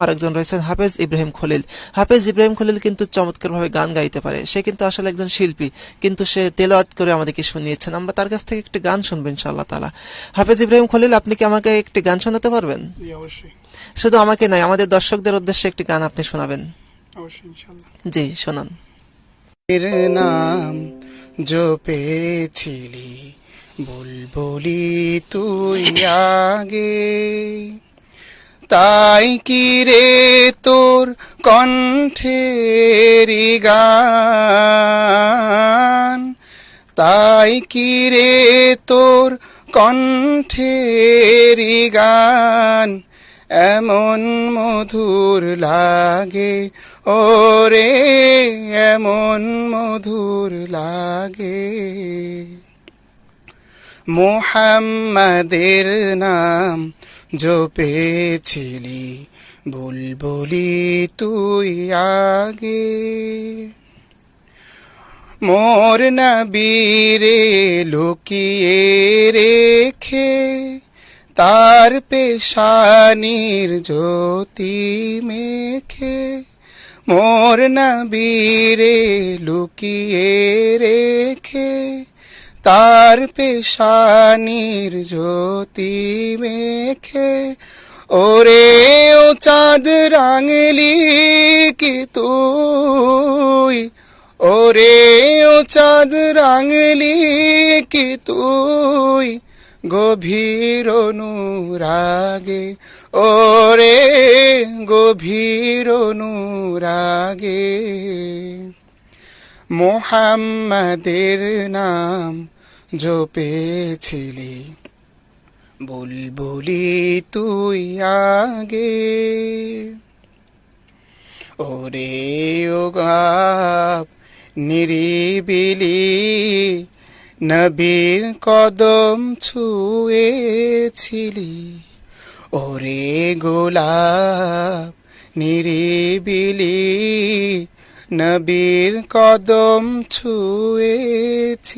আরেকজন রয়েছেন হাফেজ ইব্রাহিম খলিল। হাফেজ ইব্রাহিম খলিল কিন্তু চমৎকারভাবে গান গাইতে পারে, সে কিন্তু আসলে একজন শিল্পী, কিন্তু সে তেলাওয়াত করে আমাদেরকে শুনিয়েছেন। আমরা তার কাছ থেকে একটি গান শুনবো ইনশাআল্লাহ তাআলা। হাফেজ ইব্রাহিম খলিল, আপনি কি আমাকে একটি গান শোনাতে পারবেন? জি অবশ্যই। শুধু আমাকে নয়, আমাদের দর্শকদের উদ্দেশ্যে একটি গান আপনি শোনাবেন। অবশ্যই ইনশাআল্লাহ। জি শোনান। এর নাম জপেছিলি বুলবুলি তুই আগে, তাই কি রে তোর কণ্ঠেরি গান, তাই কি রে তোর কণ্ঠেরি গান এমন মধুর লাগে, ওরে এমন মধুর লাগে। মুহাম্মাদের নাম জপেছিলি বুলবুলি তুই আগে, মোর নবীরে লুকিয়ে রেখে তার পেশানির জ্যোতি মেখে, মোর নবীরে লুকিয়ে রেখে তার পেশানির জ্যোতি মেখে, ওরে ও চাঁদ রাঙলি কি তুই, ওরে ও চাঁদ রাঙলি কি তুই গভীর অনুরাগে, ওরে গভীর অনুরাগে। মুহাম্মাদের নাম জপেছিলি বুলবুলি তুই আগে, ওরে ও গাব নিরিবিলি নবীর কদম ছুঁয়েছিলি, ওরে গোলাপ নিরিবিলি নবীর কদম ছুঁয়েছি।